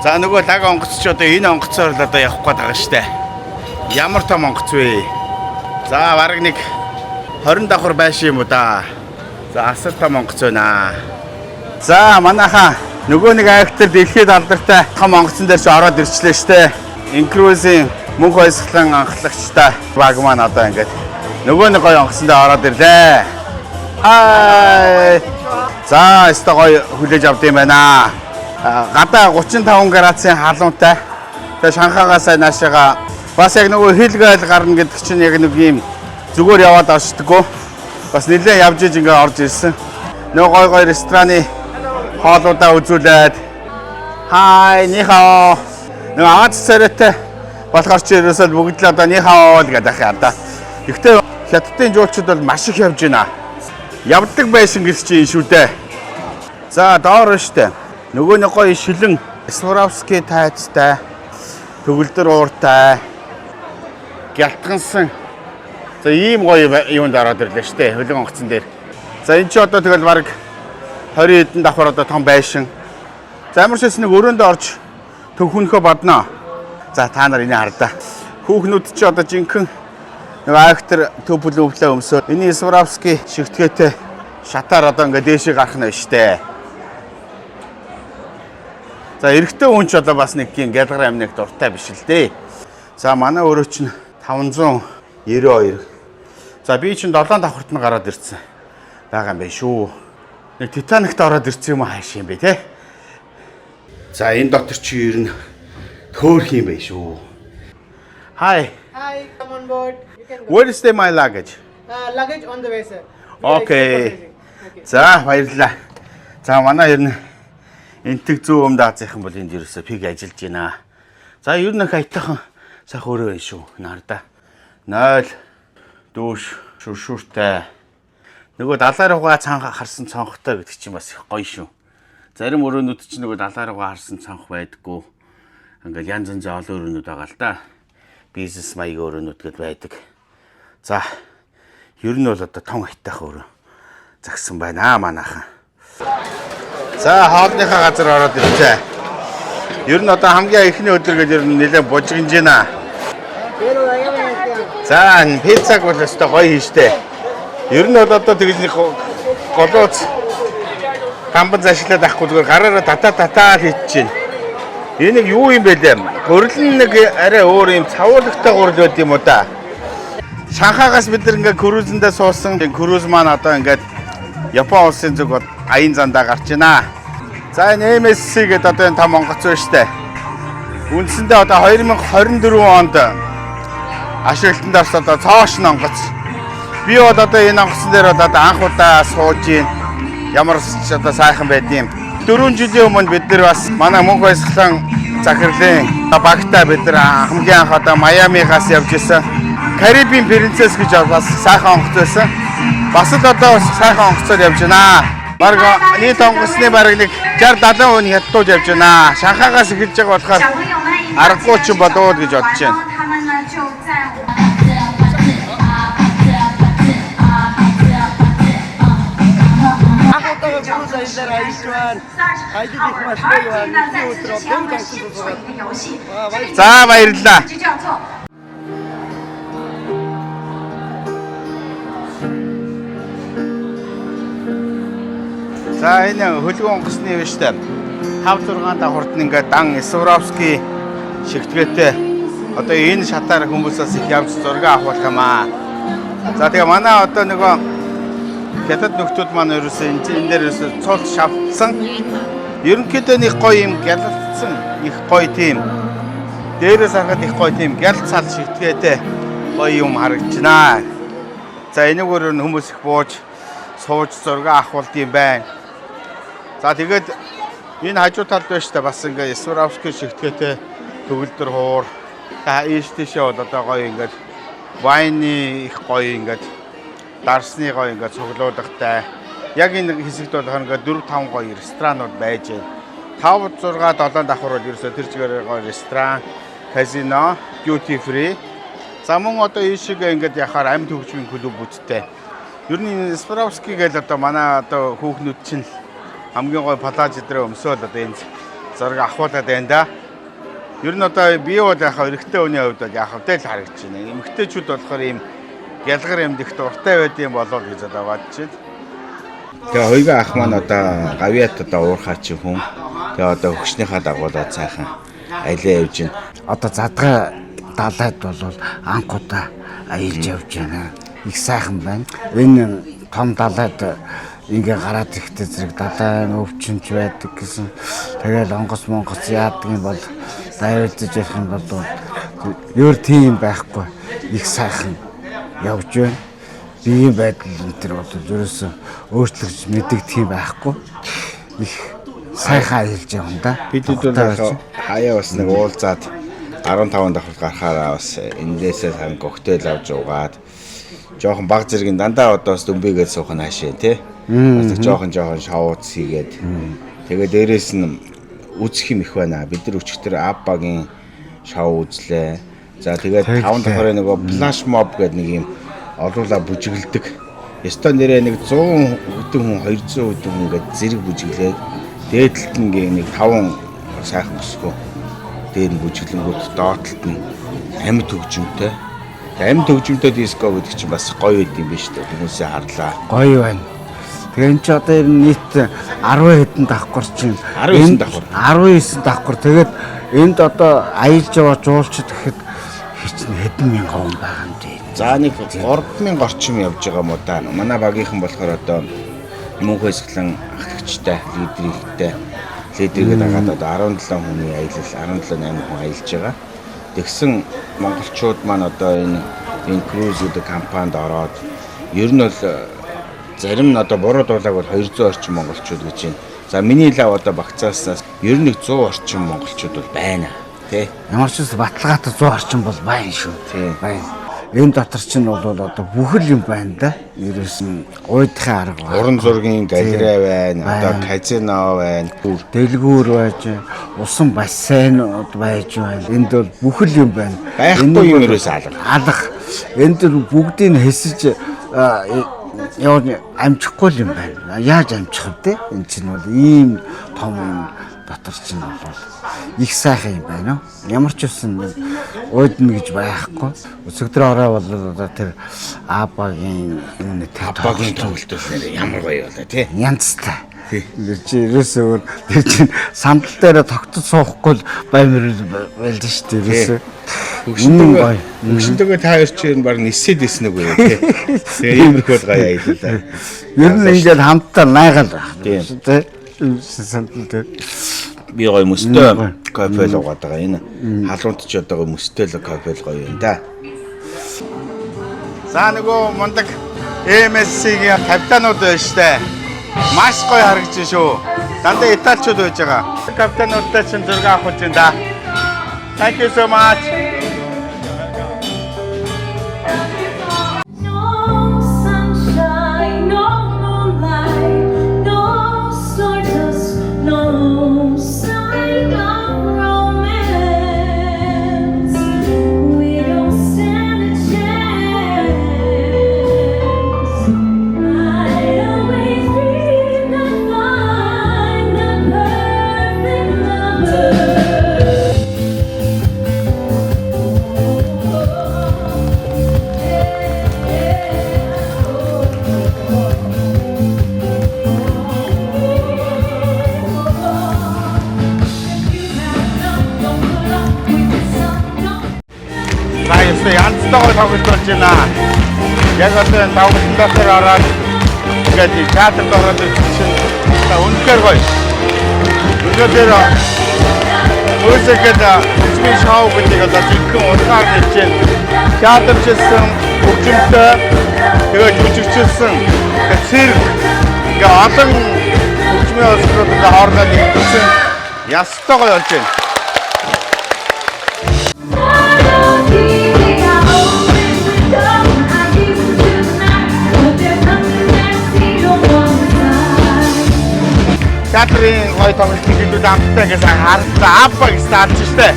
За нөгөө лаг онгоц ч одоо энэ онгоцоор л одоо явах гээд байгаа штэ. Ямар том онгоц вэ? За бараг нэг 20 давхар байшин юм уу да. За асар том онгоц байна. За манайхаа нөгөө нэг айхтар дэлхийд алдартай том онгоцон дээр ч ороод ирчлээ штэ. Инкрузийн мөнх ойсглан анхлагчтай баг маань одоо ингээд нөгөө нэг гоё онгоцон дээр ороод ирлээ. Хай. За өстой гоё хүлээж авд юм байна. Гадаа 35 градусын халуунтай. Тэгээ Шанхайгаас наашаага бас яг нөгөө хэлгээл гарна гэдэг чинь яг нэг юм зүгээр яваад оршдгоо. Бас нэлээд явж иж ингээ орж ирсэн. Нөгөө гоё рестораны хоолуудаа үзүүлээд хай нихао. Нөгөө аваад царайтай болохоор ч ерөөсөө бүгд л одоо нихао л гэдэг юм да. Гэхдээ хятадын жуулчууд бол маш их явж байна. Явдаг байсан гэж чинь шүү дээ. За доор штэ. Нөгөө нэг гоё шилэн Сваровский тайцтай төгөлдөр ууртай гялтгансан. За ийм гоё юунд ороод ирлээ штэ. Хөлөг онгоцон дээр. За энэ ч одоо тэгэл баг 20 хэдэн давхар одоо том байшин. За ямар ч нэг өрөөндөө орж төвхөнөхөө бодноо. За та нар энийг хардаа. Хүүхнүүд ч одоо жинхэнэ нэг айхтар төв бүлөвлөө өмсөө. Эний Сваровский шигтгээтэй шатаар одоо ингээ дээшээ гарах нь штэ. За эрэгтэй хүн ч одоо бас нэг тийм гялгар амныг дуртай биш л дээ. За манай өөрөө чинь 592. За би чинь 7 давхарт нь гараад ирсэн. Бага юм байна шүү. Нэг Титаникт ороод ирсэн юм хааш юм бэ те. За энэ дотор чи ер нь төөрх юм байна шүү. Hi. Hi, come on board. You can go. Where is my luggage? Luggage on the way, sir. Okay. За баярлалаа. За манай ер нь энтэг зүү өмд Азийнхан бол энд ерөөсөө пиг ажиллаж байна. За ер нь хайтайхан сах өөрөө байна шүү. Нардаа. 0 дүүш шүршүртэй. Нөгөө далаар угаа цанх харсан цонхтой гэдэг чинь бас их гоё шүү. Зарим өрөөнүүд чинь нөгөө далаар угаа харсан цонх байдаггүй. Ингээл янз янзын олон өрөөнүүд байгаа л да. Бизнес маягийн өрөөнүүд гээд байдаг. За ер нь бол одоо том хайтайхан өрөө загсан байна манайхан. За хоолныхаа газар ороод ирлээ. Ер нь одоо хамгийн ихний өдөр гэж ер нь нэлээд бужигнж байна. За пиццаг бол өстой гоё хийжтэй. Ер нь бол одоо тэгж нэг голооц тамбан зашлаад авахгүй зүгээр гараараа татаа хийчихэж байна. Энэ нэг юу юм бэ лээ? Гурилн нэг арай өөр юм цавуулагтай гурил байд юм уу да? Шанхайгаас бид нар ингээ крузэндээ суусан. Круз маань одоо ингээд Япон улсын зүг аян зандаа гарч байна. За энэ MSC гэдэг одоо энэ том онгоц байна штэ. Үндсэндээ одоо 2024 онд ашиглалтанд орсон одоо цоошин онгоц. Би бол одоо энэ онгоцон дээр одоо анх удаа сууж ийн. Ямар ч одоо сайхан байд юм. 4 жилийн өмнө бид нар бас манай мөнх баясгалан захирлын багтаа бид нар хамгийн анх одоо Майамигаас явж исэн. Карибын принцесс гэж бас сайхан онгоц байсан. Бас л одоо сайхан онгоцоор явж байна. Бараг нийт онгоцны бараг нэг 60-70 хүн хятадууд явж байна. Шанхайгаас эхэлж байгаа болохоор аргагүй ч болоод гэж бодож байна. За баярлалаа. За энэ хөлгөн онгоцны юм шүү дээ. 5-6 давхарт нь ингээд дан Сваровский шигтгээтэй одоо энэ шатаар хүмүүсээс их явж зураг авах юм аа. За тэгээ манай одоо нөгөө хятад нөхдүүд маань ерөөсөө энэ дээр ерөөсөө цол шавцсан. Ерөнхийдөө нэг гоё юм гялалцсан их гоё тийм. Дээрээс харахад их гоё тийм гялцал шигтгээтэй гоё юм харагдана. За энийг өөр хүмүүс их бууж сууж зураг авах юм байна. За тэгээд энэ хажуу талд байна шүү дээ бас ингээ Сваровский шигтгээтэй төгөлдөр хуур. Та ийш тийшээ бол одоо гоё ингээд вайны их гоё ингээд дарсны гоё ингээд цуглуулгатай. Яг энэ хэсэгт болохоор ингээд 4-5 гоё ресторанууд байж байна. 5-6-7 давхар бол ерөөсөө тэр чигээр гоё ресторан, казино, duty free. За мөн одоо ийшээ ингээд яхаар амьд хөгжмийн клуб үсттэй. Ер нь Сваровский гэж одоо манай одоо хүүхнүүд чинь хамгийн гоё палаж дээр өмсөөл одоо энэ зураг авахуулаад байна да. Ер нь одоо би бол яг эрэгтэй хүний хувьд бол яг хавтай л харагдаж байна. Эмэгтэйчүүд болохоор ийм гялгар эмдэх дуртай байд юм болов гэж одоо бодож байна. Тэгээ хоёрын ах маань одоо гавьяат одоо уурхаа чи хүн. Тэгээ одоо хөгшнийхаа дагуулаад сайхан аялаа явж байна. Одоо задгаа далайд бол анхудаа аялж явж байна. Их сайхан байна. Энэ том далайд ингээ гараад ирэхдээ зэрэг далай өвчнөж байдаг гэсэн. Тэгэл онгоц монгоц яадаг юм бол дайвалжж явах юм бол өөр тийм байхгүй. Их сайхан явж байна. Биеийн байдал энэ төр бол ерөөсөө өөрчлөгдөж мэддэг тийм байхгүй. Их сайхан аялж явна да. Бидэд бол хаяа бас нэг уулзаад 15 давхар гарахаараа бас эндээсээ сан коктейл авч уугаад жоохон баг зэргийн дандаа одоо бас дүмбийгээд суух нь хаашаа тий. Бас жоохон шоуц хийгээд тэгээ дээрээс нь үзэх юм их байна. Бид нар өчигдөр Аббагийн шоу үзлээ. За тэгээд 5 давхрын нөгөө флаш моб гэдэг нэг юм олуула бүжиглдэг. Ёстой нэрээ нэг 100 хүдэн хүн 200 хүдэн хүн ингээд зэрэг бүжиглээд дээдлэлт нэг 5 сайхан өсгөө. Дээр нь бүжиглэнгүүд доотлолт нь амьд хөгжимтэй. Амьд хөгжимтэй диско гэдэг чинь бас гоё юм биш үү? Хүмүүсээ харлаа. Гоё байна. Тэгээ эн чи одоо нийт 10 хэдэн давхар чинь 19 давхар. 19 давхар. Тэгээд энд одоо аялж яваа жуулчд гэхэд хичнээн хэдэн мянган хүн байгаа юм дээ. За нэг 3000 орчим явж байгаа юм уу да. Манай багийнхан болохоор одоо мөнхөөс эхлэн ахлагчтай, лидергээд агаад одоо 17 хүний аялал 17 8 хүн аялж байгаа. Тэгсэн монголчууд маань одоо энэ круиз гэдэг компанид ороод ер нь бол зарим нь одоо буруу дуулаг бол 200 орчим монголчууд гэж байна. За миний лав одоо багцааснаас ер нь 100 орчим монголчууд бол байна. Тэ. Ямар ч үс баталгаатай 100 орчим бол байна шүү. Тийм. Байна. Энэ дотор чинь бол одоо бүх л юм байна да. Ерөөс нь уйдахын арга байна. Уран зургийн галерей байна, одоо казино байна, дэлгүүр байж, усан бассейн байж байна. Энд бол бүх л юм байна. Байхгүй юм ерөөс алга. Энд бүгдийг хэсэж явна амжихгүй юм байна. Яаж амжих вэ? Энд чинь бол ийм том юм дотор чинь бол их сайхан юм байна. Ямар ч үсэн уйдна гэж байхгүй. Өсөгдөр ороо бол одоо тэр Аббагийн тоглолт нэр ямар гоё болоо тий. Янзтай. Чи ерөөсөө тэр чинь сандал дээр тогтож суухгүй баймир байлж штэ ерөөсөө. Хөгшөнтэйгээ та хоёр чинь баг нисээд исэн үг үү тий. Тэгээ иймэрхүү гоё аялалаа. Ер нь ингээд хамтдаа найгаал байх тий. Сандал дээр би гоё мөстэй кофе л угаад байгаа. Энэ халуунт ч одоо мөстэй л кофе л гоё юм да. За нөгөө мундаг MSC-ийн капитанууд байна штэ. Маш гоё харагдаж шүү. Дандаа италичууд байж байгаа. Капитануудтай чинь зураг авах гэж байна да. Thank you so much. Янзтайгаар тоглож болж байна. Яг одоо энэ тоглолтоор ороод ингээд театрт ороод чинь үнэхээр гоё. Өнөөдөр музикэд хөгжмийн шоу гэдэг одоо зөвхөн ургаар хийж байна. Театрчилсан, хөгжимтэй тэгээд жүжигчилсан цирк ингээд олон хөгжмийн олонхнуудтай хоорондоо нэгдсэн ястай гоё болж байна. Театрын гоё тоглолтын хэдүүд амттай гэсэн харалтаа Аббаг стаарч штэ.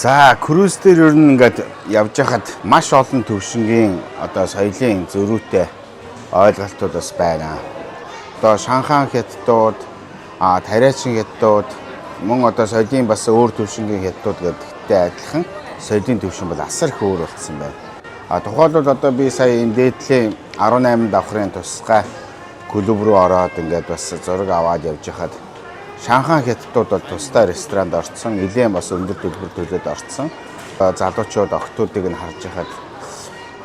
За, круиз дээр ер нь ингээд явж хахад маш олон төвшингийн одоо соёлын зөрүүтэй ойлголтууд бас байна. Одоо Шанхай хятадууд, Тариачин хятадууд, мөн одоо соёлын бас өөр төвшингийн хятадууд гэдэгтэй адилхан соёлын төвшин бол асар их өөр болсон байна. Тухайлбал одоо би сая энэ дээдлийн 18 давхрын тусгай клуб руу ороод ингээд бас зураг аваад явж хахад Шанхай хятадууд бол тусдаа ресторанд орцсон, нэлээд бас өндөр төлбөр төлөөд орцсон. Залуучууд охтуудыг нь харж хахад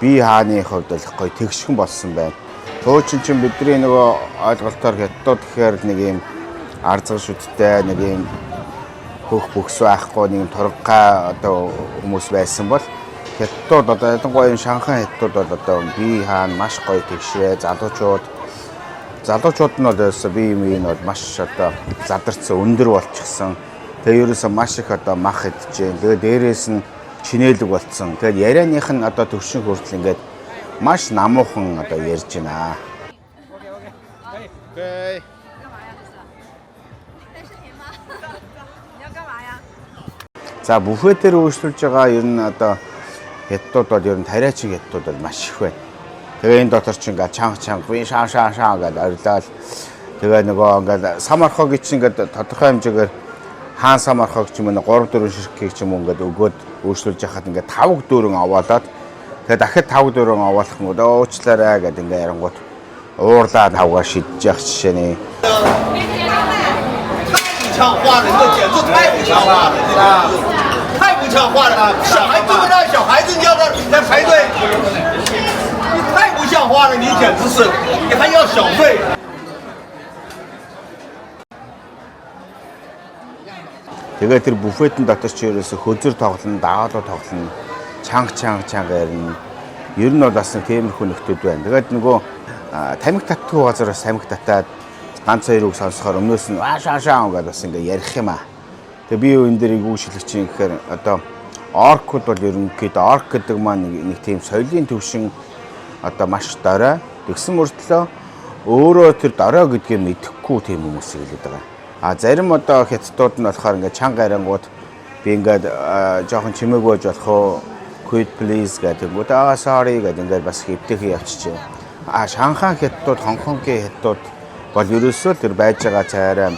би хааны хувьд бол гоё тэгшхэн болсон байна. Туучин чинь бидний нөгөө ойлголтоор хятадууд гэхээр нэг юм арзан шүттэй, нэг юм хөх бөхс байхгүй, нэг тургай одоо хүмүүс байсан бол хятадууд одоо ялангуяа энэ Шанхай хятадууд бол одоо би хаана маш гоё тэгшвэ, залуучууд нь бол бие биеийн бол маш одоо задарсан, өндөр болчихсон. Тэгээ ерөөсөө маш их одоо мах идчихээн. Тэгээ дээрээс нь чинээлэг болцсон. Тэгээд ярианых нь одоо төвшин хүртэл ингээд маш намуухан одоо ярьж байна. Окей. За, буфет дээр үйлчлүүлж байгаа ер нь одоо хятадууд бол ер нь тариачин хятадууд бол маш их байна. Тэгээ энэ дотор ч ингээд чанга би шаа гэдэг орилол. Тэгээ нөгөө ингээд самархог чинь ингээд тодорхой хэмжээгээр хаан самархог ч юм уу 3-4 ширхгийг ч юм уу ингээд өгөөд үйлчлүүлж яхад ингээд 5-4 аваалаад тэгээ дахиад 5-4 аваалах юм уу уучлаарай гэдэг ингээд ярангууд уурлаа тавгаа шидэж явах жишээ нэ. 强化了，你的简直太不强化了，太不强化了！小孩这么大小孩子叫他在排队，你太不像话了，你简直是，你还要小费。 Тэгээ тэр буфетэн дотор ч ерөөсө хөзөр тоглоно, дагалуу тоглоно, чанга ярина. Ер нь бол бас тиймэрхүү нөхдүүд байна. Тэгээд нөгөө тамхи татдаг газараас тамхи татаад ганц хоёр үг сонсохоор өмнөөс нь шаа гэдэг бас ингээ ярих юм аа. Тэгээ би юу энэ дээр игүүшлэгч юм гэхээр одоо оркууд бол ерөнхийдөө орк гэдэг маань нэг тийм соёлын төвшин одоо маш дорой. Тэгсэн мөртлөө өөрөө тэр дорой гэдгийг мэдэхгүй тийм хүмүүс хэлээд байгаа. Зарим одоо хятадууд нь болохоор ингээ чанга ярингууд би ингээд жоохон чимээг байж болох уу? Quit please гэдэг. Sorry гэдэг ингээд бас хэвтэхий явчихжээ. Шанхай хятадууд, Хонконгийн хятадууд бол ерөөсөө тэр байж байгаа цайраа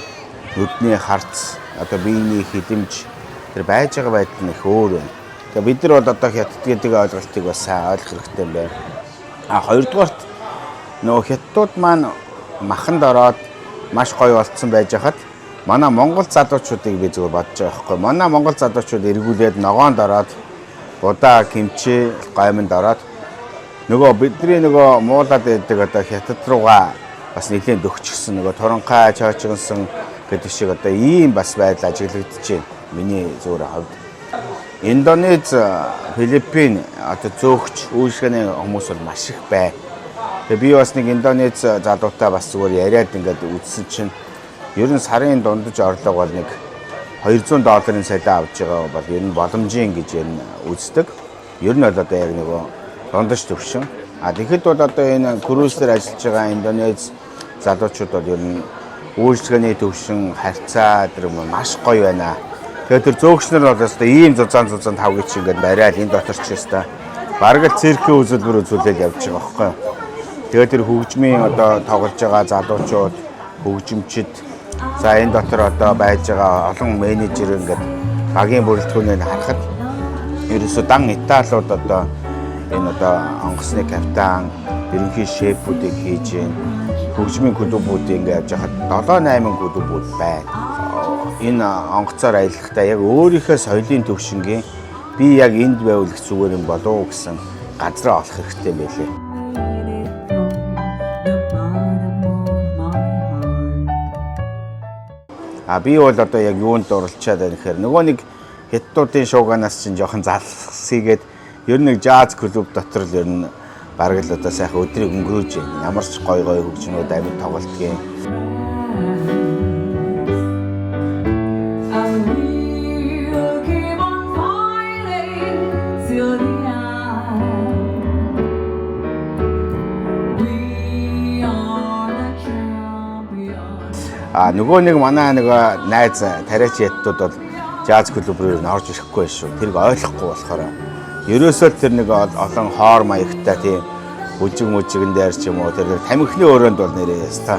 нүдний харц, одоо биений хилэмж тэр байж байгаа байдал нь их өөр байна. Тэгээ бид нар бол одоо хятад гэдэг ойлголтыг бас сайн ойлгох хэрэгтэй юм байна. Хоёрдугаарт нөгөө хятадууд маань маханд ороод маш гоё болцсон байж хахад манай Монгол залуучуудыг би зүгээр бодож байгаа байхгүй. Манай Монгол залуучууд эргүүлээд ногоонд ороод будаа, кимчи, гайманд ороод нөгөө бидний нөгөө муулаад байдаг одоо хятад руугаа бас нэлийн дөгчихсөн нөгөө туранхай чоочгонсон гэдэг шиг одоо ийм бас байдал ажиглагдаж байна. Миний зүгээр хавьд. Индонез, Филиппин одоо зөөгч үйлчлэгээний хүмүүс бол маш их байна. Тэгээ би бас нэг Индонез залуутай бас зүгээр яриад ингээд үзсэн чинь ер нь сарын дундаж орлого бол нэг $200 сайдаа авч байгаа бол ер нь боломжийн гэж ер нь үздэг. Ер нь бол одоо яг нөгөө дундаж төвшин. Тэгэхэд бол одоо энэ круизээр ажиллаж байгаа Индонез залуучууд бол ер нь үйлчлэгээний төвшин, харьцаа тэр маш гоё байна. Тэгээд тэр зөөгчнөр бол одоо ийм зузаан тавгий чинь ингээд бариад энэ дотор ч өстой бараг л циркийн үзүүлбэр үзүүлээд явж байгаа байхгүй. Тэгээд тэр хөгжмийн одоо тоглож байгаа залуучууд, хөгжимчид за энэ дотор одоо байж байгаа олон менежер ингээд багийн бүрэлдэхүүнийг харахад ерөөсөө дан Италиуд одоо энэ одоо онгоцны капитан, ерөнхий шефүүдийг хийж гэн хөгжмийн клубүүдийг ингээд явж хахад 7-8 клубүүд байна. Энэ онгоцоор аялахдаа яг өөрийнхөө соёлын төвшингийн би яг энд байвал их зүгээр юм болов уу гэсэн газраа олох хэрэгтэй байлээ. Би бол одоо яг юунд оролцоод байна гэхээр нөгөө нэг хятадуудын шууганаас чинь жоохон залсгийгээд ер нь нэг жаз клуб дотор л ер нь бараг л одоо сайхан өдрийг өнгөрөөж байна. Ямар ч гоё хөгжмүүд амьд тоглолтгийн. Нөгөө нэг манай нөгөө найз тариач хятадууд бол жаз клуб руу орж ирэхгүй байх шүү. Тэрийг ойлгохгүй болохоор ерөөсөө тэр нэг олон хоор маягтай тийм бүжиг дээр ч юм уу тэр тамхины өрөөнд бол нэрээ яста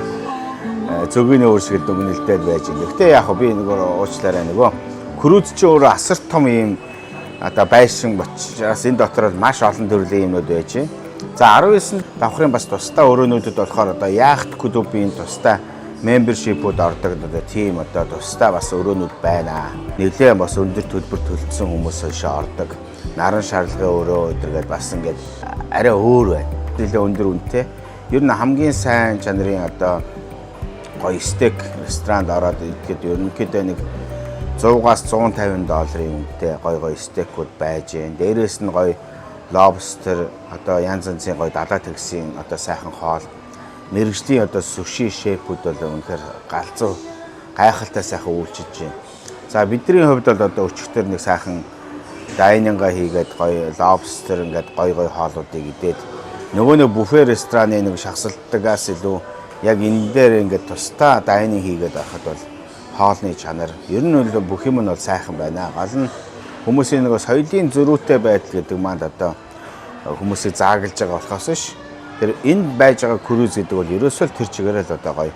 зөгийн өөр шиг дүгнэлтэд байж байна. Гэхдээ яг би нэг уучлаарай нөгөө круз чи өөрөө асар том юм одоо байшин бочраас энэ дотор маш олон төрлийн юмнууд байж байна. За 19 давхрын бас тусдаа өрөөнүүдэд болохоор одоо яхт клубын тусдаа membership-ууд ордог одоо тийм одоо тусдаа бас өрөөнүүд байна. Нэлээд бас өндөр төлбөр төлсөн хүмүүс өшөө ордог. Наран шарлагын өрөө өдргээд бас ингээд арай өөр байна. Нэлээд өндөр үнэтэй. Ер нь хамгийн сайн чанарын одоо гоё стейк ресторанд ороод идэхэд ерөнхийдөө нэг 100-аас 150 долларын үнэтэй гоё стейкүүд байж гэн. Дээрээс нь гоё lobster одоо янз янзын гоё далаа тэгсийн одоо сайхан хоол. Мэргэжлийн одоо суши шефүүд бол үнэхээр галзуу гайхалтай сайхан үйлчилж байна. За бидний хувьд бол одоо өчигдөр нэг сайхан дайнинга хийгээд гоё lobster ингээд гоё хоолуудыг идээд нөгөө нэг буфе рестораны нэг шахсалтдагаас илүү яг энэ дээр ингээд тусдаа дайнинг хийгээд байхад бол хоолны чанар ер нь бол бүх юм нь бол сайхан байна. Гол нь хүмүүсийн нөгөө соёлын зөрүүтэй байдал гэдэг маань одоо хүмүүсийг зааглаж байгаа болохоос ш. Тэр энд байж байгаа круиз гэдэг бол ерөөсөө л тэр чигээрээ л одоо гоё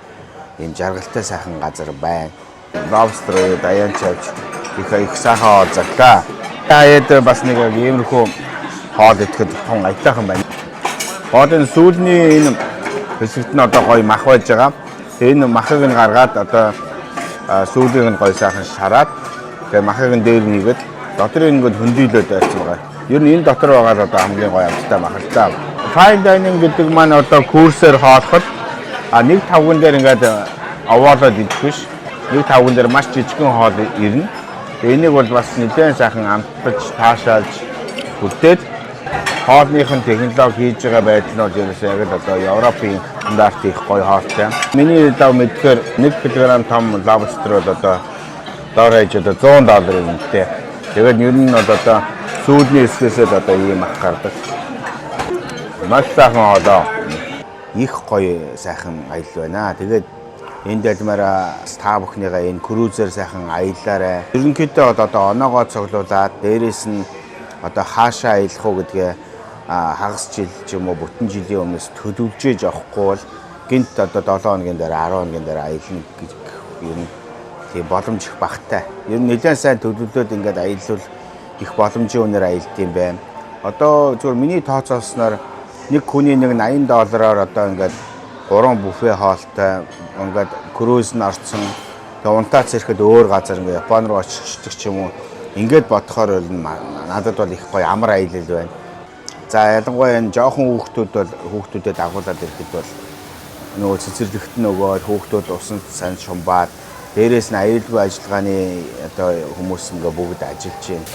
ийм жаргалтай сайхан газар байна. Lobster даян чавч их сайхан заглаа. Таад бас нэг иймэрхүү хоол идэхэд тун аятайхан байна. Хоолны сүүлний энэ хэсэгт нь одоо гоё мах байж байгаа. Энэ махыг нь гаргаад одоо сүүлийг нь гоё сайхан шараад тэгээ махыг нь дээр нь хийгээд дотрыг ингээд хөндийлээд байсан байгаа. Ер нь энэ дотор байгаа л одоо хамгийн гоё амттай мах л та. Fine dining гэдэг маань одоо курсээр хоолоход нэг тавган дээр ингээд овоолоод идэх биш. Нэг тавган дээр маш жижигхэн хоол ирнэ. Энийг бол бас нэлээд сайхан амтгаж, таашаалж хүртээд хоолных нь технологи хийж байгаа байдал нь бол ерөөсөө яг л одоо Европын стандарт их гоё хоолтой. Миний дав мэдхээр 1 кг том lobster бол одоо доорож одоо $100 үнэтэй. Тэгээд ер нь бол одоо сүүлний хэсгээс л одоо ийм ах гардаг. Маш сайхан одоо их гоё сайхан аялал байна. Тэгээд энэ дэлмээрээ та бүхнийгаа энэ крузер сайхан аяллаарай. Ерөнхийдөө одоо оноогоо цуглуулад дээрээс нь одоо хаашаа аялах уу гэдгээ хагас жил ч юм уу бүтэн жилийн өмнөөс төлөвлөж явахгүй бол гинт одоо 7 хоногийн дээр 10 хоногийн дээр аялна гэж ер нь тийм боломж их багтай. Ер нь нэлээд сайн төлөвлөлөөд ингээд аялал их боломжийн үнээр аялт юм байна. Одоо зөвхөн миний тооцоолсноор нэг хүний нэг $80 одоо ингээд 3 буфе хоолтой ингээд круиз нь орцсон. Тэгээ унтаа цэрэхэд өөр газар ингээд Япон руу очиж ч юм уу ингээд бодохоор надад бол их гоё амар аялал байна. За ялангуяа энэ жоохон хүүхдүүдэд агуулад ирэхэд бол нөгөө цэцэрлэгт нөгөө хүүхдүүд усан сайн шумбаад дээрээс нь аюулгүй ажиллагааны одоо хүмүүс ингээ бүгд ажиллаж байна.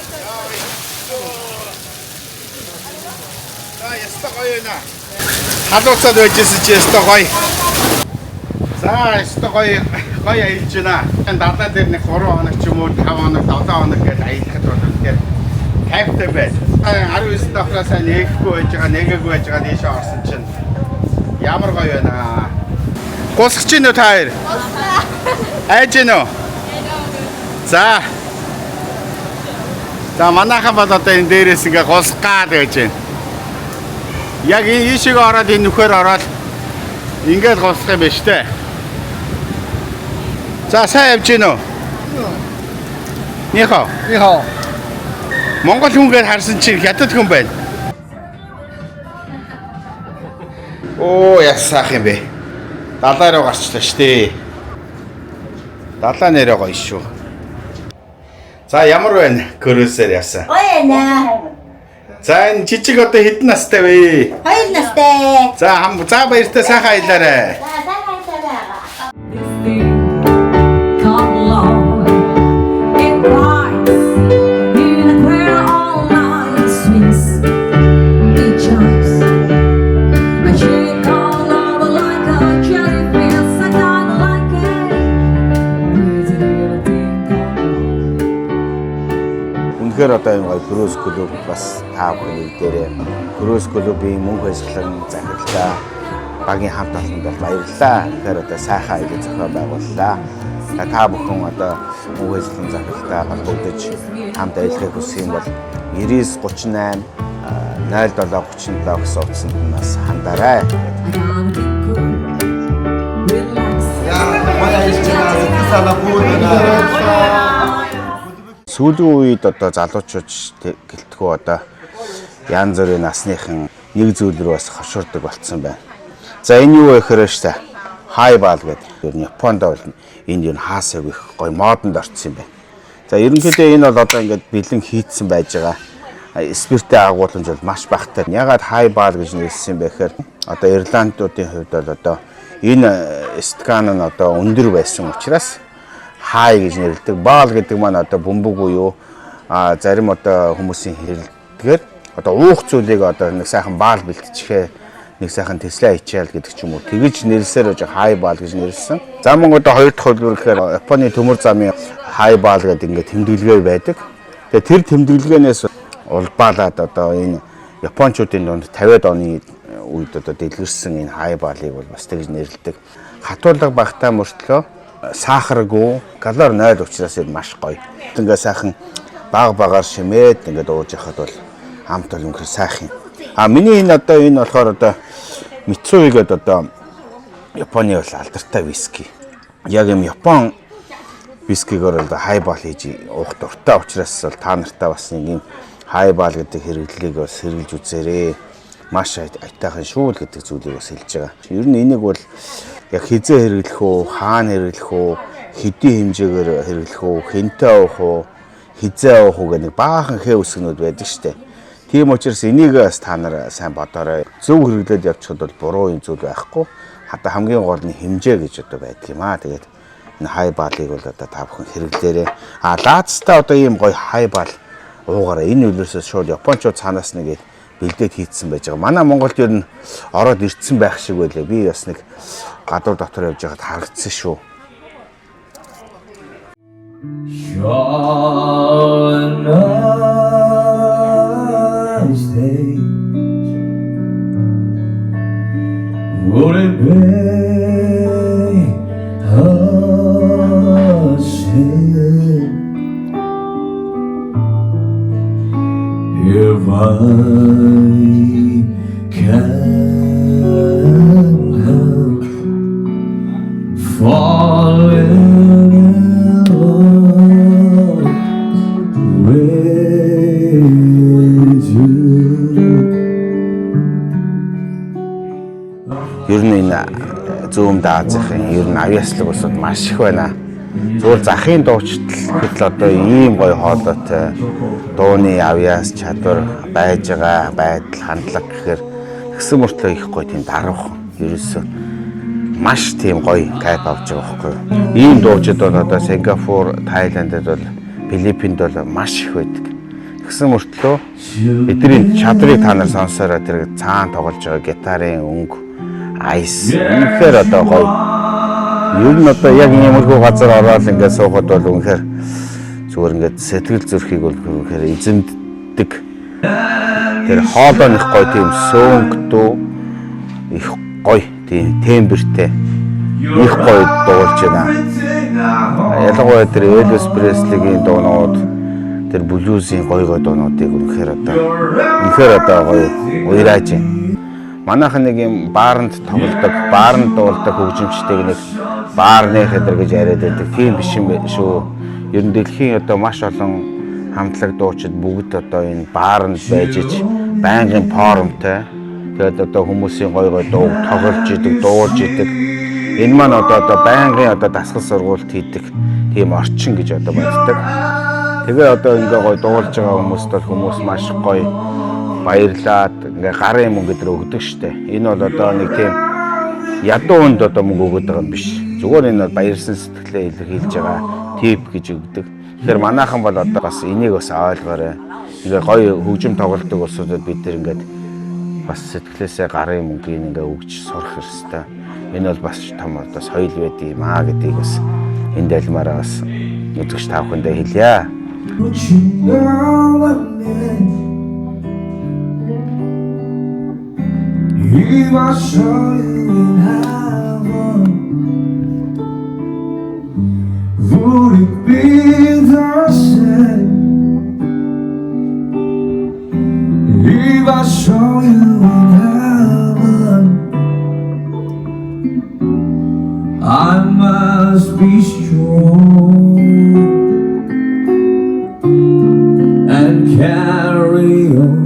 За яста гоё нэ. Халууцаад байжсэн чи яста гоё. За яста гоё аялж байна. Энэ далаа дээр нэг 3 хоног ч юм уу 5 хоног 7 хоног гэж аялахад бол тэгэхээр кайфтай байна. 19 давхраас нэгэхгүй байж байгаа дээшээ орсон чинь ямар гоё байна. Гусгах чинь үү та хоёр? Айж гэнэ үү? За. За манайхан бол одоо энэ дээрээс ингээ гусгаад байж байна. Яг энэ ийшээ ороод энэ нүхээр ороод ингээд гусгах юм байна штэ. За сайн явж гэнэ үү? Нихоо. Монгол хүнгээр харсан чинь хятад хүн байна. Оо ясаах юм бэ? Далаа руу гарчлаа штэ. Далаа нэрээ гоё шүү. За ямар байна? Крузер яасан. Гоё нэ. За энэ жижиг одоо хэдэн настай вэ? 2 настай. За баяртай сайхан аялаарай. За сайхан байгаа. Тэгэхээр одоо энэ гоё круиз клуб бас та бүхний дээрээ круиз клубын мөнх ажлын захирлаа багийн хамт олонд бол баярлалаа. Тэгэхээр одоо сайхан аялал зохион байгууллаа. Та бүхэн одоо мөнгөжлөн захиралтай холбогдож хамт ажиллахыг хүсэх юм бол 9938 0737 гэсэн утсанд нас хандаарай. Сүүлийн үед одоо залуучууд гэлтгүү одоо янз бүрийн насныхан нэг зүйл рүү бас хошуурдаг болцсон байна. За энэ юу вэ гэхээр штэ хайбал гэдэг. Ер нь Японд бол энэ юу хаасаг их гоё модонд орсон юм байна. За ерөнхийдөө энэ бол одоо ингээд бэлэн хийцсэн байж байгаа. Спирттэй агуулмж бол маш багтай. Ягаад хайбал гэж нэрсэн юм бэ гэхээр одоо Ирландуудын хувьд бол одоо энэ стакан нь одоо өндөр байсан учраас хай гэж нэрлэдэг. Баал гэдэг маань одоо бөмбөг буюу зарим одоо хүмүүсийн хэлдгээр одоо уух зүйлийг одоо нэг сайхан баал бэлтчихээ нэг сайхан тэслэ хийчихэл гэдэг ч юм уу. Тэгэж нэрлсээр байж хай баал гэж нэрлсэн. За мөн одоо хоёр дахь хөлбөр гэхээр Японы төмөр замын хай баал гэдэг ингээд тэмдэглэгээ байдаг. Тэгээ тэр тэмдэглэгээнээс улбаалаад одоо энэ Япончуудын дунд 50-аад оны үед одоо дэлгэрсэн энэ хай баалыг бол бас тэгж нэрлэдэг. Хатуулга багтаа мөртлөө сахаргүй, калори 0 учраас энэ маш гоё. Ингээ сайхан баг-багаар шимээд ингээд ууж яхад бол хамт бол үнэхээр сайхан. Миний энэ одоо энэ болохоор одоо Мицуи гэдэг одоо Японы бол алдартай виски. Яг юм Япон вискигээр одоо хайбал хийж уух дуртай учраас бол та нартай бас нэг юм хайбал гэдэг хэрэглэлийг бас хэрэгжилж үзээрэй. Маш айтайхан шүү л гэдэг зүйлийг бас хэлж байгаа. Ер нь энийг бол яг хизээ хэрэглэх үү, хаана хэрэглэх үү, хэдийн хэмжээгээр хэрэглэх үү, хэнтэй уух уу, хизээ уух уу гэх нэг баахан хээ үсгнүүд байдаг штэ. Тийм учраас энийг бас та нар сайн бодоорой. Зөв хэрэглээд явчихад бол буруу юм зүйл байхгүй. Хата хамгийн гол нь хэмжээ гэж одоо байдаг юм аа. Тэгээд энэ хайбалыг бол одоо та бүхэн хэрэглээрэй. Лаацтай одоо ийм гоё хайбал уугаараа энэ үлээсээ шууд Япончууд цаанаас нэгээд бэлдээд хийцсэн байж байгаа. Манай Монголд ер нь ороод ирдсэн байх шиг байлаа. Би бас нэг гадуур дотор явж байгаад харагдсан шүү. If I can help falling in love with you. Ер нь энэ зүүн Азийн ер нь авьяаслаг улсууд маш их байна. Зүгээр захын дуучдал гэтэл одоо ийм гоё хоолойтой дууны авьяас чадвар байж байгаа байдал хандлага гэхээр тэгсэн мөртлөө их гоё тийм даруух ерөөсөө маш тийм гоё кайф авч байгаа байхгүй юу. Ийм дуучид бол одоо Сингапур, Тайландд бол Филиппинд бол маш их байдаг. Тэгсэн мөртлөө бидний чадрыг та нар сонсороо тэр цаан тоглож байгаа гитарын өнгө айс үнэхээр одоо гоё. Ер нь одоо яг иймэрхүү газар ороод ингээд суухад бол үнэхээр зүгээр ингээд сэтгэл зүрхийг бол үнэхээр эзэмддэг. Тэр хоолой их гоё тийм сөөнгдөө их гоё тийм тембертэй их гоё дуулж байна. Ялангуяа тэр Elvis Presley-гийн дуунууд тэр блюзийн гоё дуунуудыг үнэхээр одоо гоё уйрааж байна. Манайхан нэг юм баарнд тоглодог, баарнд дуулдаг хөгжимчтэйг нэг баарны хедэр гэж яриад байдаг. Тийм биш юм шүү. Ер нь дэлхийн одоо маш олон хамтлаг дуучид бүгд одоо энэ баарнд байж ич байнгын форумтай. Тэгээд одоо хүмүүсийн гой дуу тоглож идэг, дуулж идэг. Энэ маань одоо байнгын дасгал сургуульд хийдэг тийм орчин гэж одоо боддог. Тэгээ одоо ингээ гой дуулж байгаа хүмүүст бол хүмүүс маш гой баярлаад ингээ гарын мөнгө өдр өгдөг штэ. Энэ бол одоо нэг тийм ядуу хүнд одоо мөнгө өгöd байгаа юм биш. Зүгээр энэ баярсан сэтгэлээ илэрхийлж байгаа тип гэж өгдөг. Тэгэхээр манайхан бол одоо бас энийг бас ойлгоорой. Ингээ гоё хөгжим тоглолтог улсуудад бид тэр ингээд бас сэтгэлээсээ гарын мөнгөийг ингээ өгж сурах ёстой. Энэ бол бас том одоо соёл байд юм аа гэдгийг бас энэ дэлмаараа бас үзэгч та бүхэндээ хэлье. If I show you in heaven, must be strong and carry on,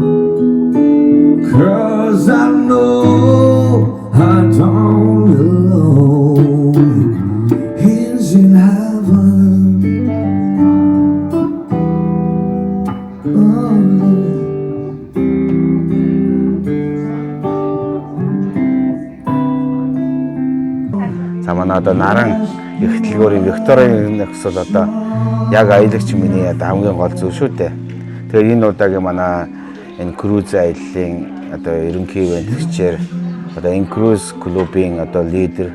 'cause I know I don't belong. He's in heaven. За манай одоо наран их дэлгүүрийн Викторийн нэгсэл одоо яг аялагч миний одоо хамгийн гол зүйл шүү дээ. Тэгэхээр энэ удаагийн манай энэ круиз аяллаа одоо ерөнхий ивэнтгчээр одоо энэ круиз клубын одоо лидер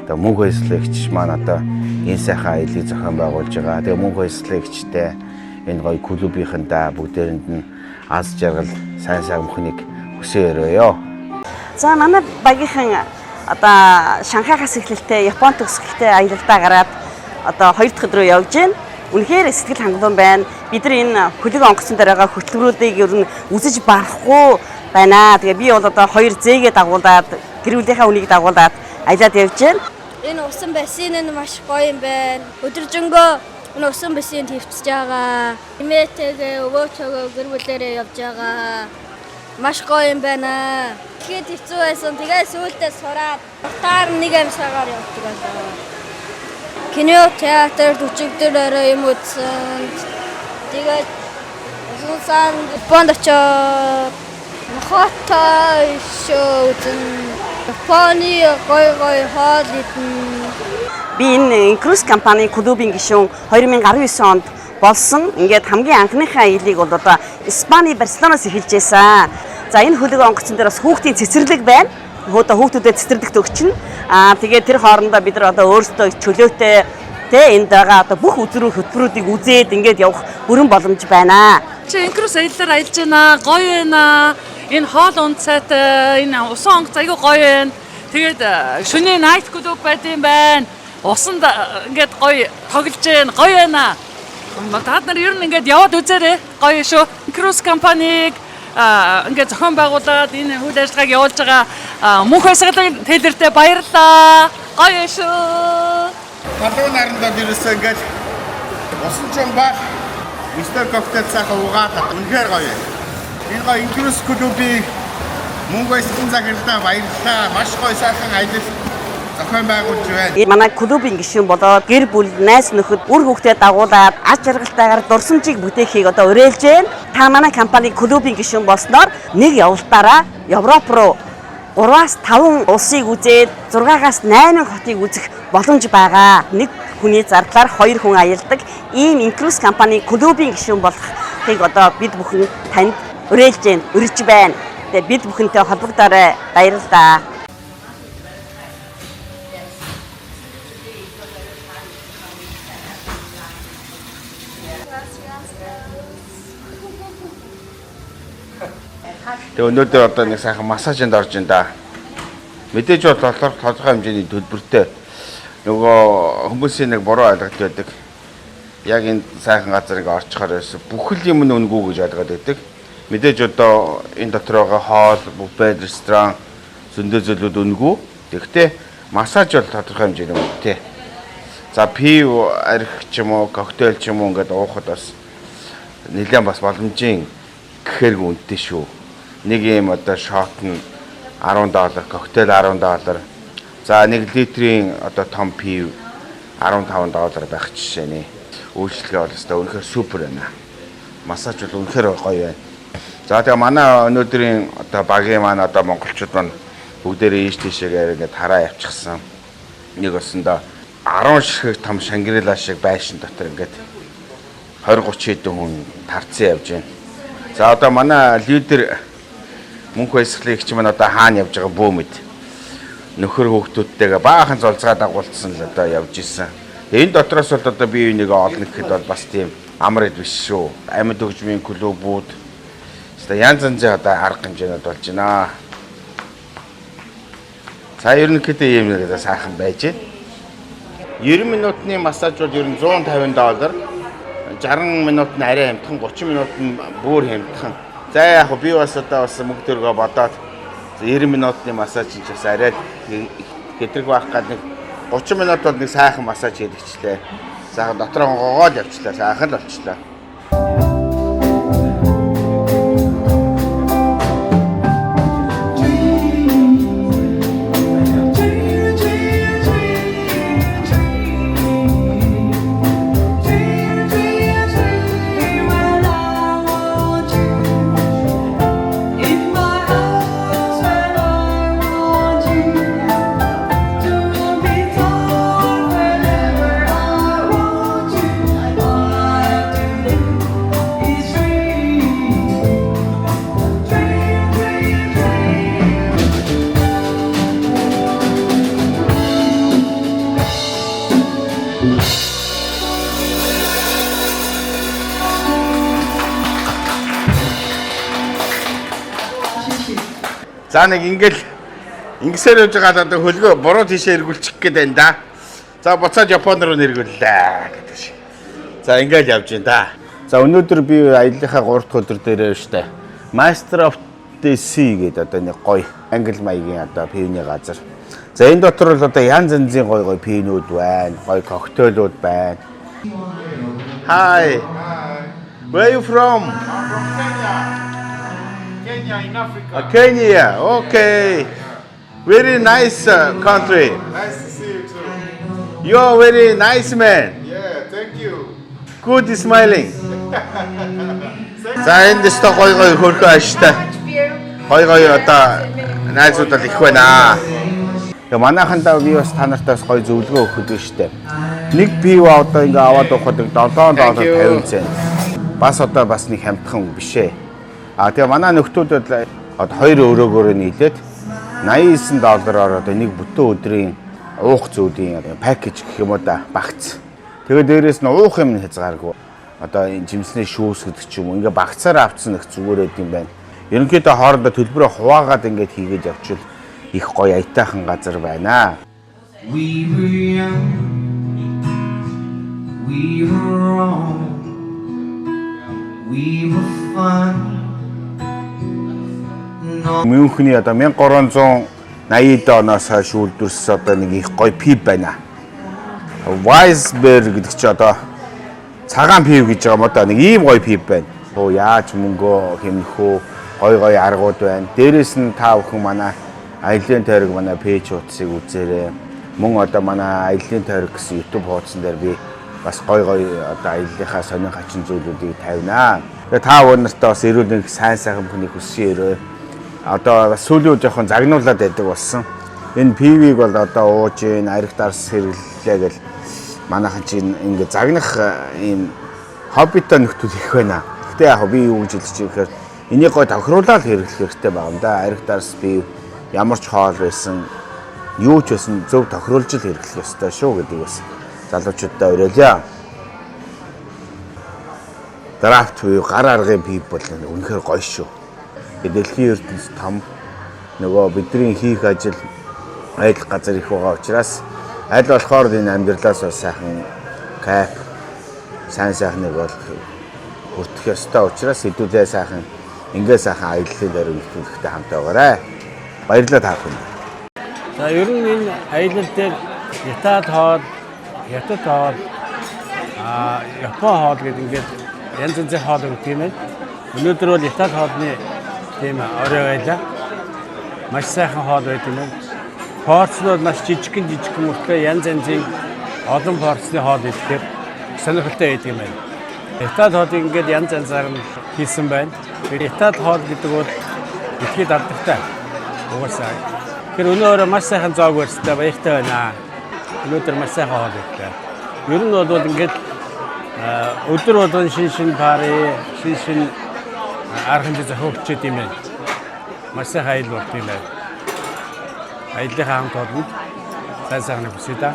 одоо мөнх баяслагч маань одоо энэ сайхан аяллыг зохион байгуулж байгаа. Тэгээ мөнх баяслагчтай энэ гоё клубийнхандаа бүгдээрэнд нь аз жаргал сайн мөхнийг хүсье өрөөё. За манай багийнхан одоо Шанхайхаас эхлэлтэй Японд төгсгөлтэй аялалдаа гараад одоо 2 дахь өдрөө явж байна. Үнэхээр сэтгэл хангалуун байна. Бид нар энэ хөлөг онгоцсон дээр байгаа хөтөлбөрүүдийг ер нь үзэж барахгүй байна. Тэгээ би бол одоо 2 зээгээ дагуулад гэр бүлийнхаа үнийг дагуулад аялаад явж байна. Энэ усан бассейн нь маш гоё юм байна. Өдөржингөө энэ усан бассейнд хөвцөж байгаа. Имээтэйгээ өвөөчөөгөө гэр бүлээрээ явж байгаа. Маш гоё юм байна. Тэгэхэд хэцүү байсан. Тэгээ сүүлдээ сураад таар нэг амьсгаар явдаг байлаа. Кино, театр, төчигдөр орой юм үзсэн. Тэгээд усан Японд очоод хотой шоу үзэн. Японы гоё хоол идэн. Би энэ круиз компани клубын гишүүн 2019 онд болсон. Ингээд хамгийн анхныхаа аяллыг бол одоо Испани Барселоноос эхэлж байсан. За энэ хөлөг онгоцсон дээр бас хүүхдийн цэцэрлэг байна. Одоо хүүхдүүдэд цэцэрлэгт өгчнө. Тэгээд тэр хоорондоо бид нар одоо өөрсдөө чөлөөтэй энд байгаа одоо бүх үзрүү хөтөлбөрүүдийг үзээд ингээд явах бүрэн боломж байна. Чи энэ круиз аяллаар аялж байна. Гоё байна. Энэ хоол унцаатай, энэ усан онгоц аягүй гоё байна. Тэгээд шөнийн найт клуб байд юм байна. Усанд ингээд гоё тоглож байна. Гоё байна. Та нар ер нь ингээд яваад үзээрэй. Гоё шүү. Круиз компаниг ингээд зохион байгуулад энэ үйл ажиллагааг явуулж байгаа мөнх баясгалын тэлэртэй баярлалаа. Гоё шүү. Талуун нарандаа бирээсээ ингээд усан чон баг мистер коктейл сайхан угаад үнэхээр гоё. Энэ гоё круиз клубын мөнх баясгалын захирлаа баярлалаа. Маш гоё сайхан аялал зохион байгуулж байна. Манай клубын гишүүн болоод гэр бүл, найз нөхөд, үр хүүхдээ дагуулад аз жаргалтайгаар дурсамжийг бүтээхийг одоо уриалж байна. Та манай компани клубын гишүүн болсноор нэг явалтаараа Европ руу 3-аас 5 улсыг үзээд 6-аас 8 хотыг үзэх боломж байгаа. Нэг хүний зардлаар 2 хүн аялдаг ийм круиз компани клубын гишүүн болохыг одоо бид бүхэн танд уриалж байна, урьж байна. Тэгээ бид бүхэнтэй холбогдоорой. Баярлалаа. Тэгээ өнөөдөр одоо нэг сайхан массажинд орж ин да. Мэдээж бол тодорхой хэмжээний төлбөртэй нөгөө хүмүүсийн нэг буруу ойлголт байдаг. Яг энэ сайхан газар ингээ орчихоор байсан. Бүхэл юм нь үнэгүй гэж ойлгоод байдаг. Мэдээж одоо энэ дотор байгаа хоол, буфет, ресторан зөндөө зүйлүүд үнэгүй. Тэгэхдээ массаж бол тодорхой хэмжээний үнэтэй. За пив, арх ч юм уу, коктейл ч юм уу ингээд уухад бас нэлээд бас боломжийн гэхэрэг үнэтэй шүү. Нэг юм одоо шот нь $10, коктейл $10. За 1 литрийн одоо том пив $15 байх жишээний. Үйлчлэгээ бол өстой үнэхээр супер байна. Массаж бол үнэхээр гоё байна. За тэгээ манай өнөөдрийн одоо багийн маань одоо монголчууд маань бүгдээрээ ийш тийшээгээр ингээд хараа явчихсан. Нэг өсөндөө 10 ширхэг том Шангрила шиг байшин дотор ингээд 20-30 хэдэн хүн тарцсан явж байна. За одоо манай лидер мөнх баясгалыгч маань одоо хаана явж байгаа бөө мэд. Нөхөр хүүхдүүдтэйгээ баахан золцгаа дагуулсан л одоо явж исэн. Энэ дотроос бол одоо бие биенийгээ олно гэхэд бол бас тийм амар хэд биш шүү. Амьд хөгжмийн клубүүд янз янзын одоо арга хэмжээнүүд болж байна. За ерөнхийдөө ийм нэг сайхан байж байна. 90 минутын массаж бол ер нь $150. 60 минут нь арай хямдхан, 30 минут нь бүр хямдхан. За яг би бас одоо бас мөнгө төргөө бодоод 90 минутын массаж чинь бас арай хэтрэг байх гад нэг 30 минут бол нэг сайхан массаж хийлгэчлээ. Сайхан дотроо гоогоод явчлаа. Сайхан л болчлаа. За нэг ингэсээр явж байгаа одоо хөлгөө буруу тийшээ эргүүлчих гээд байна да. За буцаад Японд руу нэргүүллээ гэдэг шиг. За ингээл явж байна да. За өнөөдөр би аяллахаа 3 дахь өдөр дээр штэ. Master of the Sea гэдэг одоо нэг гоё англи маягийн одоо пивний газар. За энэ дотор бол одоо янз янзын гоё пивнүүд байна, гоё коктейлүүд байна. Hi. Where are you from? I'm from Kenya. Kenya in Africa. Kenya, okay. Very nice country. Nice to see you too. You are very nice man. Yeah, thank you. Good smiling. За энэ дэстэ гоё хөрхөө аштай. Гоё одоо найзууд л их байна. Тэгээ манайхандаа би бас та нартаас гоё зөвлөгөө өгөх дээ штэ. Нэг пив одоо ингээ аваад явахад $7.50 цент. Бас одоо бас нэг хямдхан биш ээ. Тэгээ манай нөхдүүд одоо 2 өрөөгөөр нийлээд $89-оор одоо нэг бүтэн өдрийн уух зүйлийн пакэж гэх юм уу да багц. Тэгээ дээрээс нь уух юм хязгааргүй. Одоо энэ жимсний шүүс гэдэг ч юм уу ингээ багцаар авцсан их зүгээр байд юм байна. Ерөнхийдөө хоорондоо төлбөрөө хуваагаад ингээд хийгээд явчихвал их гоё аятайхан газар байна. We were young, we were wrong, we were fun. Мюнхний одоо 1380 оноос хойш үйлдвэрсэн одоо нэг их гоё пив байна. Weissbier гэдэг чи одоо цагаан пив гэж байгаа юм одоо нэг ийм гоё пив байна. Оо яаж мөнгөө хэмнэх үү? Гоё аргууд байна. Дээрээс нь та бүхэн манай аялын тойрог манай пэйж утсыг үзээрэй. Мөн одоо манай аялын тойрог гэсэн YouTube хуудсан дээр би бас гоё одоо аяллахаа сонин хачин зүйлүүдийг тавина. Тэгээ та бүхэн нартай бас эрүүл нэг сайн хүний хүссэн өрөө. Одоо бас сүүлийн үед жоохон загнуулаад байдаг болсон. Энэ пивийг бол одоо ууж ийн арх дарс хэрэглээ гэл манайхан чинь ингэ загнах ийм хоббитой нөхдөл их байна. Гэтэ яг би юу гэж хэлж байгаа гэхээр энийг гой тохируулаад хэрэглэх хэрэгтэй байна да. Арх дарс пив ямар ч хоол байсан юу ч байсан зөв тохируулж л хэрэглэх ёстой шүү гэдэг бас залуучуудаа уриалъя. Драфт пив гар аргын пив бол үнэхээр гоё шүү. Дэлхийн ертөнцийн том нөгөө бидний хийх ажил аялах газар их байгаа учраас аль болохоор энэ амьдралаас бас сайхан кайф сайхныг бол хүртэх ёстой учраас хэдүүлээ сайхан ингээ сайхан аяллаа дээр үлдүүлэхтэй хамт байгаарай. Баярлалаа та бүхэнд. За ер нь энэ аялал дээр Ятад хоол, Хятад хоол, Япон хоол гэдэг ингээд янз янзын хоол өгдөг юм байна. Өнөөдөр бол Ятад хоолны тийм орой байлаа. Маш сайхан хоол байт юм байна. Порцнууд маш жижигхэн мөртлөө янз янзын олон порцны хоол идэхээр сонирхолтой байдаг юм байна. Ятад хоолыг ингээд янз янзаар нь хийсэн байна. Ятад хоол гэдэг бол ихэд алдартай. Угаасаа. Тэр өнөөдөр маш сайхан зоог барьстай баяртай байна. Өнөөдөр маш сайхан хоол идэлээ. Ер нь бол ингээд өдөр болгон шин пари, шин арганд зохиогчд юм байна. Маш сайхан аялал болт юм байна. Аяллахаа хамт олонд сайхан хүсье да.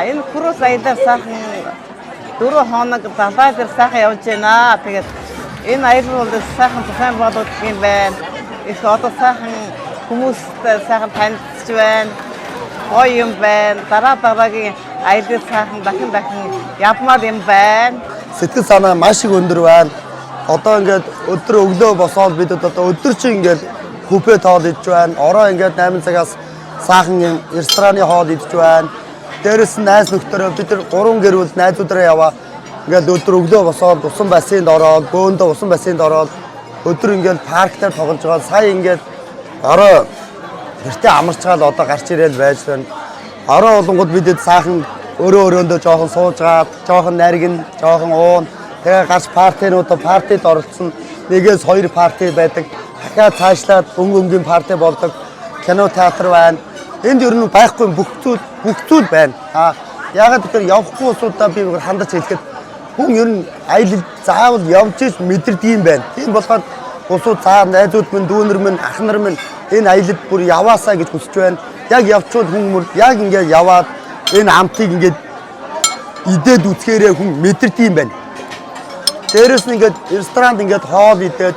Энэ крус аялал сайхан 4 хоног далай дээр сайхан явж байна. Тэгээд энэ аялал бол сайхан сайн болоод юм байна. Их одоо сайхан хүмүүстэй сайхан танилцж байна. гоё юм байна. Дараа дараагийн аялал сайхан дахин явмаар юм байна. Сэтгэл санаа маш их өндөр байна. Одоо ингээд өдөр өглөө босоод бид одоо өдөр чинь ингээд купе тоол идж байна. Ороо ингээд 8 цагаас сайхан рестораны хоол идж байна. Дээрээс нь найз нөхдөөрөө бид нар 3 гэр бүл найзуудаараа яваа. Ингээд өдөр өглөө босоод усан бассейнд ороод, бөөндөө усан бассейнд ороод өдөр ингээд парк дээр тоглож байгаа. Сая ингээд ороо гэртээ амарч байгаа л одоо гарч ирээл байж байна. Ороо болонгод бидэд сайхан өрөөндөө жоохон сууж гаад, жоохон наргин, жоохон уун. Тэгээ гарч партид оролцсон. Нэгээс 2 парти байдаг. Дахиад цаашлаад өнгийн парти болдог. Кино театр байна. Энд ер нь байхгүй бүх зүйл байна. Ягаад гэвэл явахгүй усудаа би хандаж хэлэхэд хүн ер нь аялал заавал явж иж мэдэрдэг юм байна. Тийм болохоор усууд цаа найзууд минь, дүүнэр минь, ах нар минь энэ аялалд бүр яваасаа гэж хүсэж байна. Яг явчвал хүмүүс яг ингээд яваад энэ амтыг ингээд идээд үзэхээрээ хүн мэдэрдэг юм байна. Дээрээс нь ингээд ресторанд ингээд хоол идээд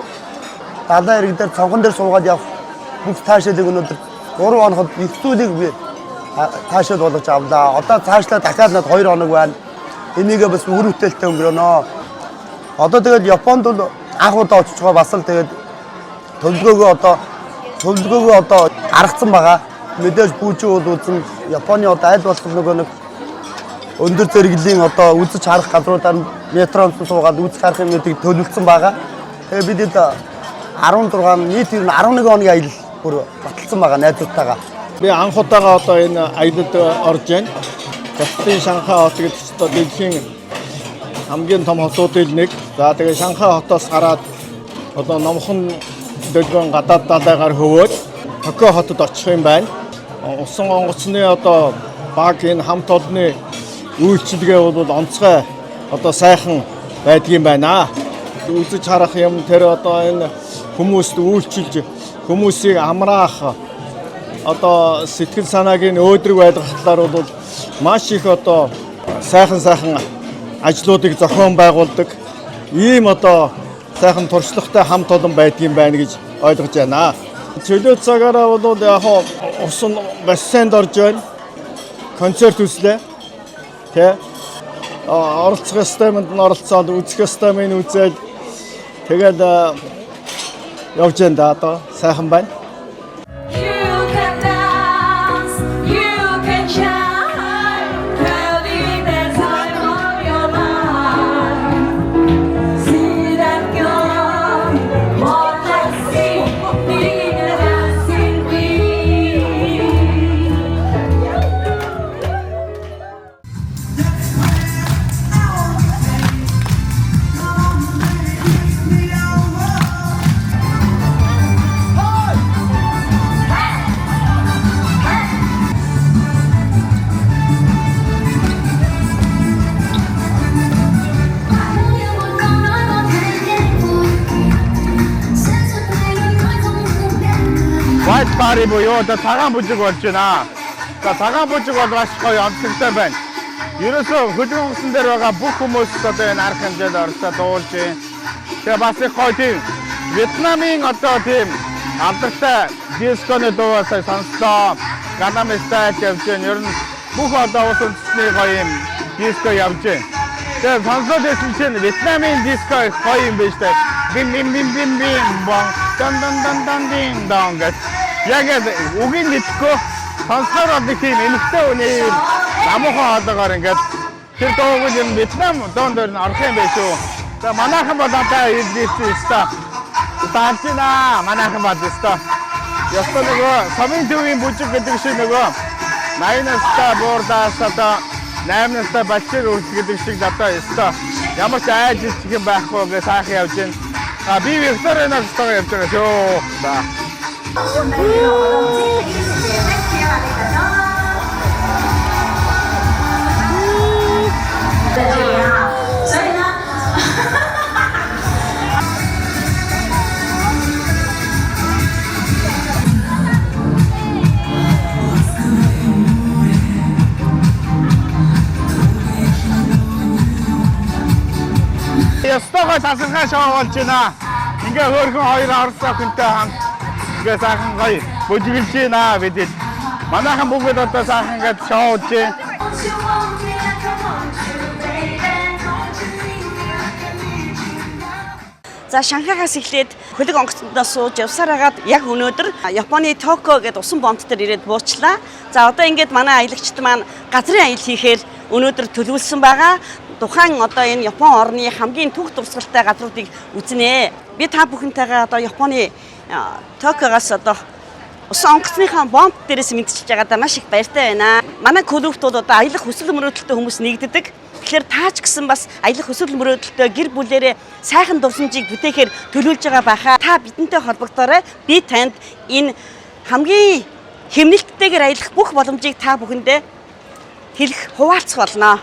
далайн иргэн дээр цонхон дээр суугаад явах бүх таашаалыг өнөөдөр 3 хоногт их зүйлийг би таашаал болгож авлаа. Одоо цаашлаа дахиад над 2 хоног байна. Энийгээ бас үр бүтээлтэй өнгөрөөнө. Одоо тэгээд Японд бол анх удаа очиж байгаа бас л тэгээд төлөвлөгөөгөө одоо гаргацсан байгаа. Мэдээж бүжиг бол үзэн Японы одоо аль болох нэг өндөр зэрэглэлийн одоо үзэж харах газруудаар метронд суугаад үзэж харах юм гэдгийг төлөвлөсөн байгаа. Тэгээ бид 16 нийт 11 хоногийн аялал бүр баталсан байгаа найзуудтайгаа. Би анх удаага одоо энэ аялалд орж байна. Бусдын Шанхай хот гэдэг одоо дэлхийн хамгийн том хотуудын нэг. За тэгээ Шанхай хотоос гараад одоо номхон дэлгэн гадаад далайгаар хөвөөд Токио хотод очих юм байна. Усан онгоцны одоо баг энэ хамт олонны үйлчилгээ бол онцгой одоо сайхан байдгийм байна. Үзэж харах юм тэр одоо энэ хүмүүст үйлчилж хүмүүсийг амраах одоо сэтгэл санааг нь өөдрөг байлгахлаар бол маш их одоо сайхан ажлуудыг зохион байгуулдаг ийм одоо сайхан туршлагатай хамт олон байдгийм байна гэж ойлгож байна. Чөлөө цагаараа бол яг усан бассейнд орж байна. Концерт үзлээ. Тэ оролцох системд нь оролцоод үзэх системийг үзээд тэгээд явж байна да одоо сайхан байна. White Party буюу одоо цагаан бүжиг болж байна. За цагаан бүжиг бол маш гоё онцгой байна. Ерөөсөө хөлөг онгоцон дээр байгаа бүх хүмүүс одоо энэ арга хэмжээнд оролцоод дуулж байна. Тэгээ бас их гоё тийм Вьетнамын одоо тийм алдартай дисконы дуу сонслоо. Gangnam Style явж байна. Ер нь бүх одоо улс үндэстний гоё юм диско явж байна. Тэгээ сонсоод байсан чинь Вьетнамын диско их гоё юм байна шүү дээ. Бим бим бим бим бим бон дан дан дан дан дин дан гэж. Яг үгийн мэдхгүй сонсохоор бол нэг тийм эмхтэй үний намуухан хоолойгоор ингээд тэр дууг нь Вьетнам доон дээр нь орох юм байх шүү. За манайхан бол одоо эдгийсэн өстой. Таачина манайхан бол өстой. Ястаа нөгөө самын төвийн бүжиг гэдэг шиг нөгөө 80 настай буурдаас одоо 8 настай бачир үрс гэдэг шиг одоо өстой. Ямар ч айж чих юм байхгүй гэж сайхан явж байна. Би Викторианаас тоо явж байгаа шүү. За. Ястагаа тасалгаа шоу болж байна. Ингээ хөөрхөн хоёр орцоо хүнтэй хамт ингээ сайхан гоё бүжиглж байна бид. Манайхан бүгд одоо сайхан ингээд шоу хийж байна. За Шанхайгаас эхлээд хөлөг онгоцондоо сууж явсаар хагаад яг өнөөдөр Японы Токио гэдэг усан бомт дээр ирээд буучлаа. За одоо ингээд манай аялагчид маань газрын аялал хийхээр өнөөдөр төлөвлөсөн байгаа. Тухайн одоо энэ Япон орны хамгийн түүх дурсгалтай газруудыг үзнэ. Би та бүхэнтэйгээ одоо Японы Токиогоос одоо усан онгоцныхаа бомт дээрээс мэдчихэж байгаадаа маш их баяртай байна. Манай клубт бол одоо аялах хүсэл мөрөөдөлтөй хүмүүс нэгддэг. Тэгэхээр таач гэсэн бас аялах хүсэл мөрөөдөлтөй гэр бүлээрээ сайхан дурсамжийг бүтээхээр төлөвлөж байгаа байхаа. Та бидэнтэй холбогдоорой. Би танд энэ хамгийн хэмнэлттэйгээр аялах бүх боломжийг та бүхэндээ хэлэх хуваалцах болно.